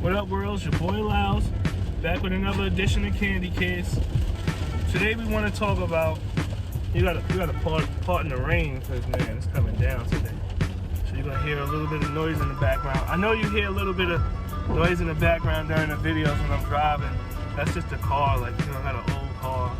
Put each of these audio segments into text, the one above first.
What up, world? It's your boy Lyles, back with another edition of Candy Kids. Today we want to talk about, you gotta part in the rain because, man, it's coming down today. So you're gonna hear a little bit of noise in the background. I know you hear a little bit of noise in the background during the videos when I'm driving. That's just the car, like, you know, I got an old car.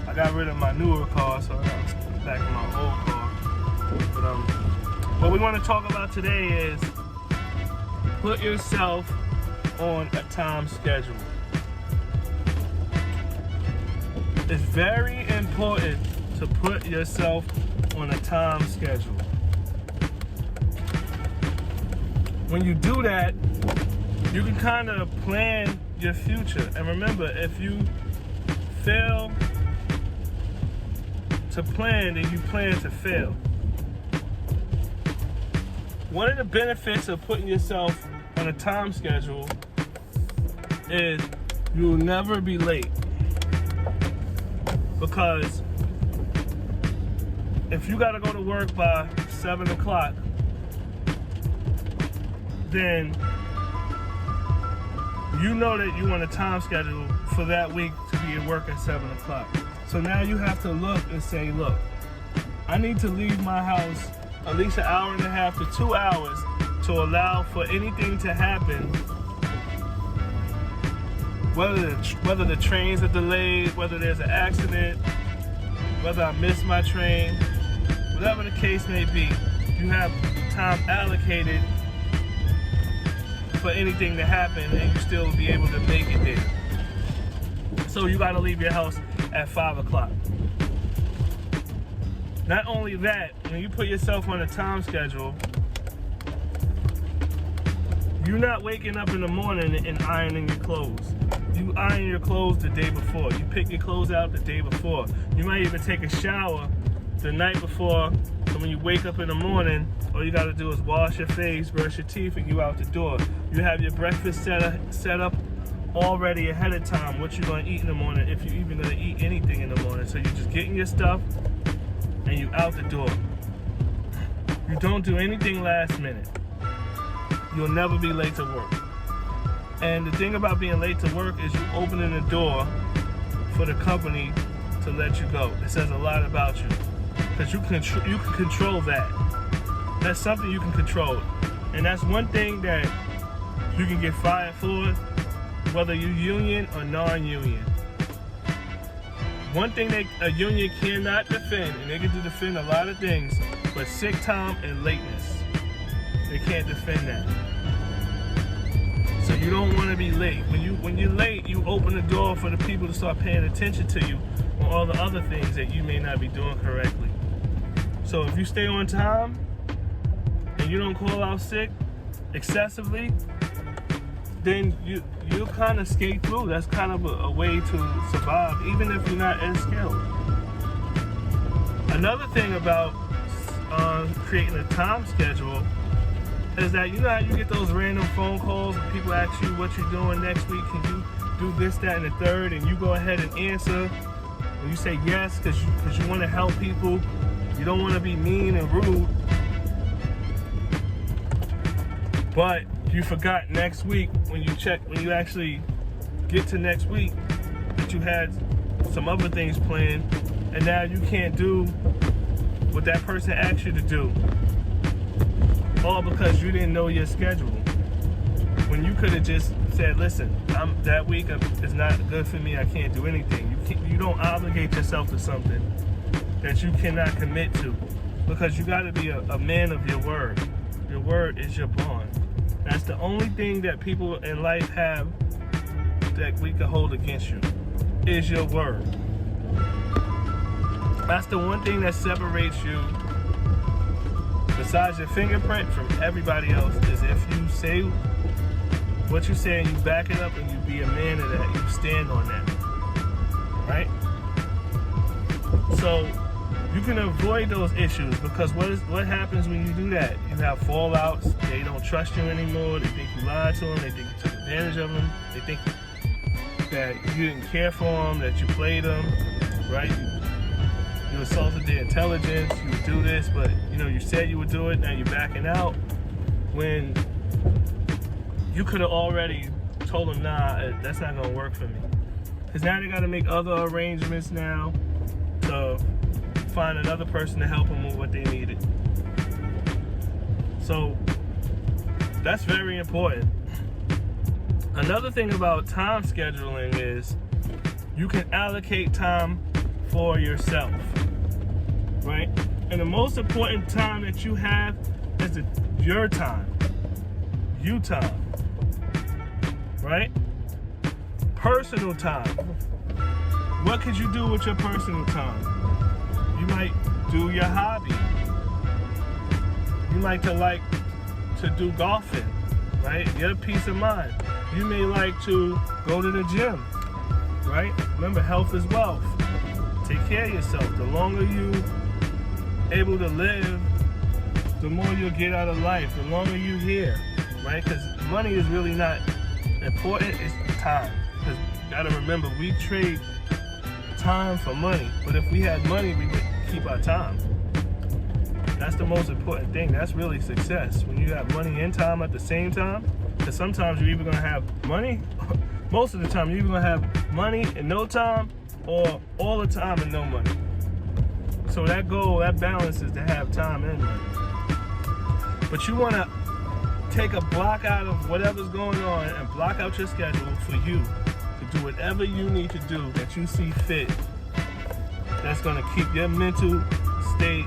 I got rid of my newer car, so I got back in my old car. But what we want to talk about today is put yourself on a time schedule. It's very important to put yourself on a time schedule. When you do that, you can kind of plan your future. And remember, if you fail to plan, then you plan to fail. One of the benefits of putting yourself on a time schedule is you'll never be late. Because if you gotta go to work by 7 o'clock, then you know that you're on a time schedule for that week to be at work at 7 o'clock. So now you have to look and say, look, I need to leave my house at least an hour and a half to 2 hours to allow for anything to happen. Whether the trains are delayed, whether there's an accident, whether I miss my train, whatever the case may be, you have time allocated for anything to happen and you still be able to make it there. So you gotta leave your house at 5 o'clock. Not only that, when you put yourself on a time schedule, you're not waking up in the morning and ironing your clothes. You iron your clothes the day before. You pick your clothes out the day before. You might even take a shower the night before, so when you wake up in the morning, all you gotta do is wash your face, brush your teeth, and you out the door. You have your breakfast set up already ahead of time, what you're gonna eat in the morning, if you're even gonna eat anything in the morning. So you're just getting your stuff and you out the door. You don't do anything last minute. You'll never be late to work. And the thing about being late to work is you opening the door for the company to let you go. It says a lot about you. Because you can control that. That's something you can control. And that's one thing that you can get fired for, whether you're union or non-union. One thing that a union cannot defend, and they can defend a lot of things, but sick time and lateness. They can't defend that. So you don't want to be late. When you're late, you open the door for the people to start paying attention to you on all the other things that you may not be doing correctly. So if you stay on time and you don't call out sick excessively, then you'll kind of skate through. That's kind of a way to survive, even if you're not as skilled. Another thing about creating a time schedule is that, you know how you get those random phone calls and people ask you what you're doing next week, can you do this, that, and the third, and you go ahead and answer, and you say yes because you want to help people. You don't want to be mean and rude. But you forgot next week when you actually get to next week that you had some other things planned, and now you can't do what that person asked you to do. All because you didn't know your schedule. When you could have just said, listen, that week is not good for me, I can't do anything. You don't obligate yourself to something that you cannot commit to, because you got to be a man of your word. Your word is your bond. That's the only thing that people in life have that we can hold against you, is your word. That's the one thing that separates you, besides your fingerprint, from everybody else, is if you say what you say and you back it up and you be a man of that, you stand on that, right? So you can avoid those issues, because what happens when you do that? You have fallouts. They don't trust you anymore. They think you lied to them. They think you took advantage of them. They think that you didn't care for them, that you played them, right? You assaulted their intelligence. You would do this, but you said you would do it. Now you're backing out when you could have already told them, nah, that's not gonna work for me. Because now they gotta make other arrangements now to find another person to help them with what they needed. So that's very important. Another thing about time scheduling is you can allocate time for yourself, right? And the most important time that you have is your time, you time, right? Personal time. What could you do with your personal time? You might do your hobby. You might like to do golfing, right? Your peace of mind. You may like to go to the gym, right? Remember, health is wealth. Take care of yourself. The longer you able to live, the more you'll get out of life. The longer you here, right? Because money is really not important. It's time. Because you gotta remember, we trade time for money. But if we had money, we would keep our time. That's the most important thing. That's really success. When you have money and time at the same time. Because sometimes you're either gonna have money, most of the time you're either gonna have money and no time, or all the time and no money. So that goal, that balance is to have time and money. But you wanna take a block out of whatever's going on and block out your schedule for you to do whatever you need to do that you see fit. That's gonna keep your mental state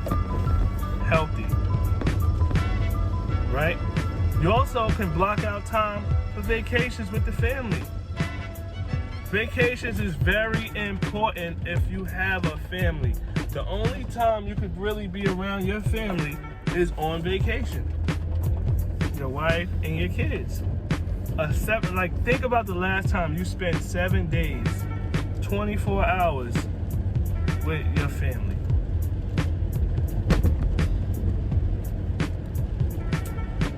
healthy, right? You also can block out time for vacations with the family. Vacations is very important if you have a family. The only time you could really be around your family is on vacation. Your wife and your kids. Think about the last time you spent 7 days, 24 hours with your family.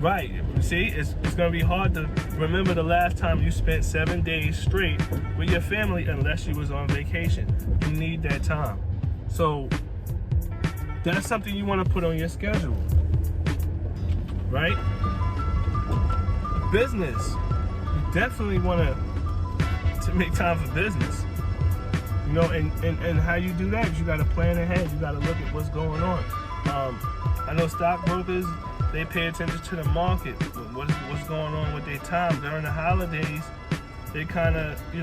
Right, see, it's gonna be hard to remember the last time you spent 7 days straight with your family unless you was on vacation. You need that time. So that's something you wanna put on your schedule, right? Business, you definitely wanna to make time for business. You know, and how you do that is you gotta plan ahead. You gotta look at what's going on. I know stockbrokers, they pay attention to the market, what's going on with their time. During the holidays, they kind of do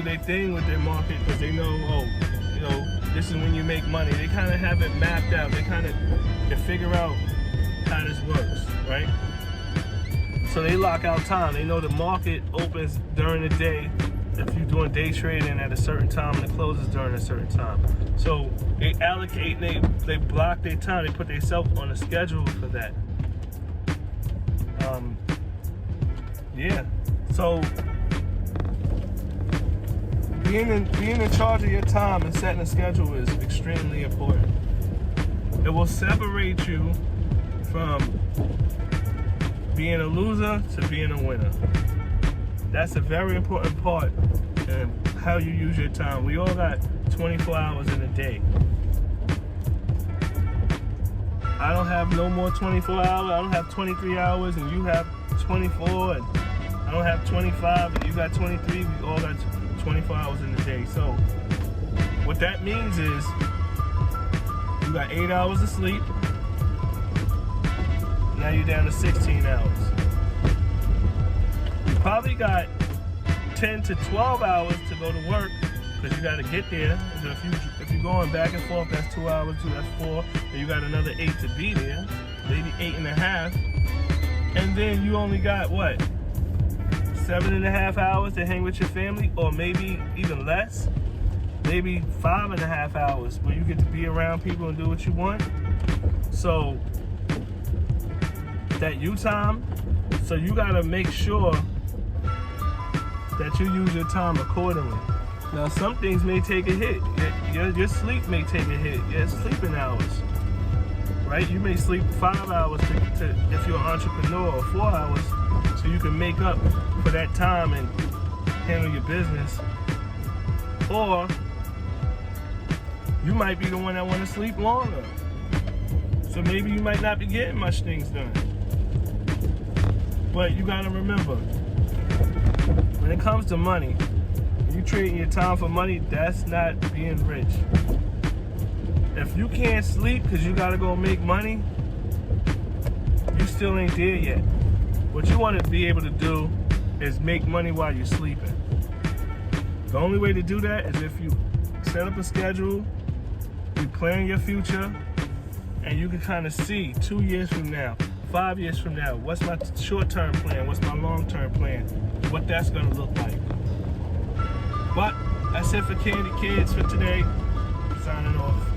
their thing with their market because they know, this is when you make money. They kind of have it mapped out. They kind of can figure out how this works, right? So they lock out time. They know the market opens during the day if you're doing day trading at a certain time and it closes during a certain time. So they allocate, they block their time, they put themselves on a schedule for that. So being in charge of your time and setting a schedule is extremely important. It will separate you from being a loser to being a winner. That's a very important part in how you use your time. We all got 24 hours in a day. I don't have no more 24 hours. I don't have 23 hours and you have 24, and I don't have 25 and you got 23. We all got 24 hours in a day. So what that means is you got 8 hours of sleep. Now you're down to 16 hours. You probably got 10 to 12 hours to go to work because you got to get there. So if you're going back and forth, that's 2 hours, that's 4, and you got another 8 to be there, maybe 8.5, and then you only got what, 7.5 hours to hang with your family, or maybe even less, maybe 5.5 hours where you get to be around people and do what you want. So that you time, so you got to make sure that you use your time accordingly. Now, some things may take a hit. Your sleep may take a hit. Your sleeping hours, right? You may sleep 5 hours to if you're an entrepreneur, or 4 hours, so you can make up for that time and handle your business. Or you might be the one that want to sleep longer. So maybe you might not be getting much things done. But you got to remember, when it comes to money, you trading your time for money, that's not being rich. If you can't sleep because you gotta go make money, you still ain't there yet. What you want to be able to do is make money while you're sleeping. The only way to do that is if you set up a schedule, you plan your future, and you can kind of see 2 years from now, 5 years from now, what's my short-term plan, what's my long-term plan, what that's gonna look like. But that's it for Candy Kids for today. Signing off.